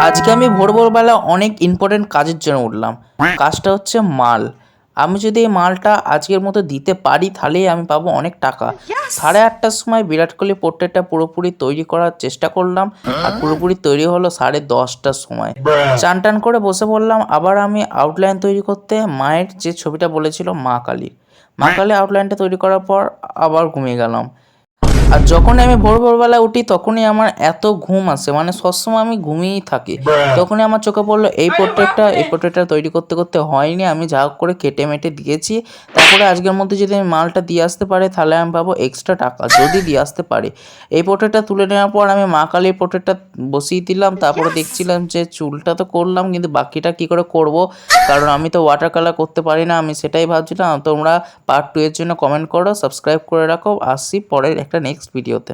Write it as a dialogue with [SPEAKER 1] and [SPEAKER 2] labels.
[SPEAKER 1] আজকে আমি ভোরবেলা অনেক ইম্পর্টেন্ট কাজের জন্য উঠলাম। কাজটা হচ্ছে মাল। আমি যদি এই মালটা আজকের মতো দিতে পারি তাহলেই আমি পাবো অনেক টাকা। 8:30টার সময় বিরাট কোহলি পোর্ট্রেটটা পুরোপুরি তৈরি করার চেষ্টা করলাম, আর পুরোপুরি তৈরি হলো 10:30টার সময়। চান টান করে বসে পড়লাম আবার আমি আউটলাইন তৈরি করতে, মায়ের যে ছবিটা বলেছিল মা কালীর। মা কালী আউটলাইনটা তৈরি করার পর আবার ঘুমিয়ে গেলাম। আর যখনই আমি ভোরবেলা উঠি তখনই আমার এত ঘুম আসে, মানে সবসময় আমি ঘুমিয়েই থাকি। তখনই আমার চোখে পড়লো এই পোর্ট্রেটটা তৈরি করতে করতে হয়নি, আমি যা হোক করে কেটে মেটে দিয়েছি। তারপরে আজকের মধ্যে যদি আমি মালটা দিয়ে আসতে পারি তাহলে আমি পাবো এক্সট্রা টাকা, যদি দিয়ে আসতে পারি। এই পোর্ট্রেটটা তুলে নেওয়ার পর আমি মা কালীর পোর্ট্রেটটা বসিয়ে দিলাম। তারপরে দেখছিলাম যে চুলটা তো করলাম, কিন্তু বাকিটা কি করে করব, কারণ আমি তো ওয়াটার কালার করতে পারি না। আমি সেটাই ভাবছিলাম। তোমরা পার্ট 2 এর জন্য কমেন্ট করো, সাবস্ক্রাইব করে রাখো। আসছি পরের একটা নেক্সট ভিডিওতে।